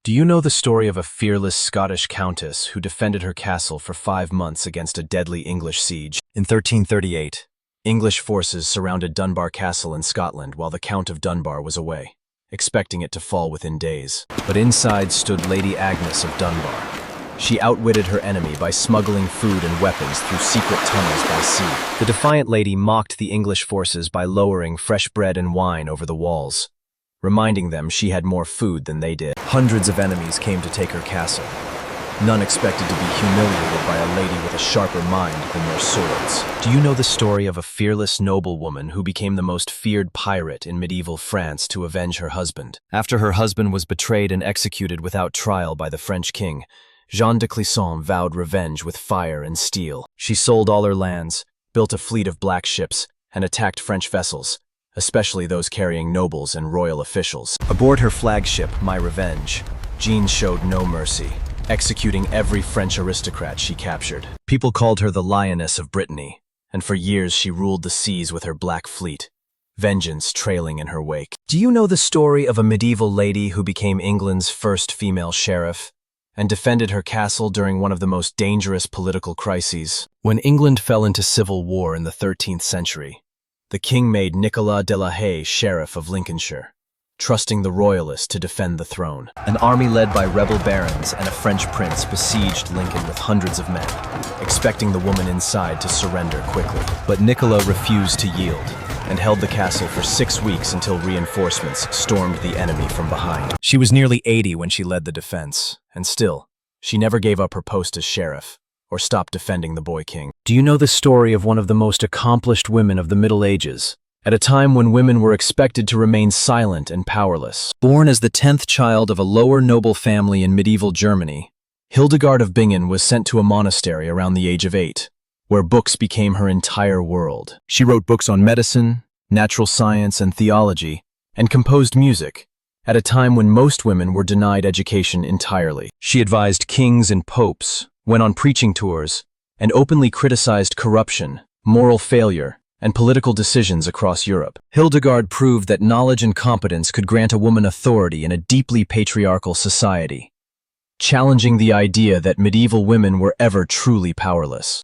Do you know the story of a fearless Scottish countess who defended her castle for 5 months against a deadly English siege? In 1338, English forces surrounded Dunbar Castle in Scotland while the Count of Dunbar was away, expecting it to fall within days. But inside stood Lady Agnes of Dunbar. She outwitted her enemy by smuggling food and weapons through secret tunnels by sea. The defiant lady mocked the English forces by lowering fresh bread and wine over the walls, reminding them she had more food than they did. Hundreds of enemies came to take her castle. None expected to be humiliated by a lady with a sharper mind than their swords. Do you know the story of a fearless noblewoman who became the most feared pirate in medieval France to avenge her husband? After her husband was betrayed and executed without trial by the French king, Jeanne de Clisson vowed revenge with fire and steel. She sold all her lands, built a fleet of black ships, and attacked French vessels, especially those carrying nobles and royal officials. Aboard her flagship, My Revenge, Jeanne showed no mercy, executing every French aristocrat she captured. People called her the Lioness of Brittany, and for years she ruled the seas with her black fleet, vengeance trailing in her wake. Do you know the story of a medieval lady who became England's first female sheriff and defended her castle during one of the most dangerous political crises? When England fell into civil war in the 13th century, the king made Nicolas de la Haye Sheriff of Lincolnshire, trusting the royalists to defend the throne. An army led by rebel barons and a French prince besieged Lincoln with hundreds of men, expecting the woman inside to surrender quickly. But Nicolas refused to yield and held the castle for 6 weeks until reinforcements stormed the enemy from behind. She was nearly 80 when she led the defense, and still, she never gave up her post as sheriff or stopped defending the boy king. Do you know the story of one of the most accomplished women of the Middle Ages, at a time when women were expected to remain silent and powerless? Born as the 10th child of a lower noble family in medieval Germany, Hildegard of Bingen was sent to a monastery around the age of 8, where books became her entire world. She wrote books on medicine, natural science, and theology, and composed music, at a time when most women were denied education entirely. She advised kings and popes, went on preaching tours, and openly criticized corruption, moral failure, and political decisions across Europe. Hildegard proved that knowledge and competence could grant a woman authority in a deeply patriarchal society, challenging the idea that medieval women were ever truly powerless.